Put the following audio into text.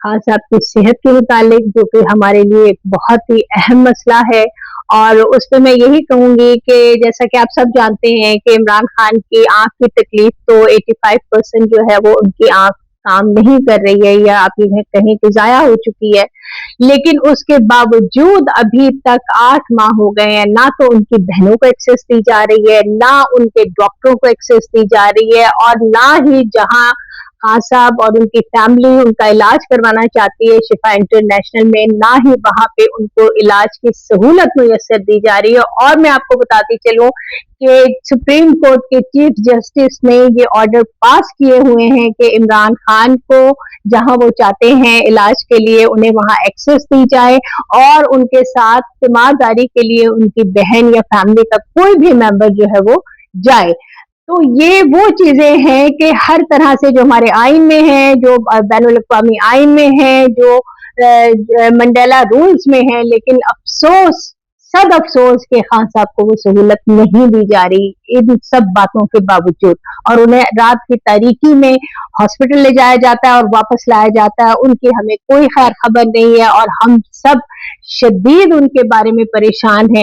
खान साहब की सेहत के मुतालिक, जो कि हमारे लिए एक बहुत ही अहम मसला है। और उस पे मैं यही कहूँगी कि जैसा कि आप सब जानते हैं कि इमरान खान की आँख की तकलीफ तो 85% जो है वो उनकी आँख काम नहीं कर रही है, या आप ये कहें कि ज़ाया हो चुकी है। लेकिन उसके बावजूद अभी तक 8 माह हो गए हैं, ना तो उनकी बहनों को एक्सेस दी जा रही है, ना उनके डॉक्टरों को एक्सेस दी जा रही है, और ना ही जहाँ खान साहब और उनकी फैमिली उनका इलाज करवाना चाहती है शिफा इंटरनेशनल में, ना ही वहाँ पे उनको इलाज की सहूलत मुयस्सर दी जा रही है। और मैं आपको बताती चलूँ कि सुप्रीम कोर्ट के चीफ जस्टिस ने ये ऑर्डर पास किए हुए हैं कि इमरान खान को जहाँ वो चाहते हैं इलाज के लिए उन्हें वहाँ एक्सेस दी जाए, और उनके साथ तीमारदारी के लिए उनकी बहन या फैमिली का कोई भी मेंबर जो है वो जाए। तो ये वो चीजें हैं कि हर तरह से जो हमारे आइन में है, जो बैनुल अक़वामी आइन में है, जो मंडेला रूल्स में है, लेकिन अफसोस, सद अफसोस के खान साहब को वो सहूलत नहीं दी जा रही इन सब बातों के बावजूद। और उन्हें रात की तारीकी में हॉस्पिटल ले जाया जाता है और वापस लाया जाता है, उनकी हमें कोई खैर खबर नहीं है, और हम सब शदीद उनके बारे में परेशान हैं।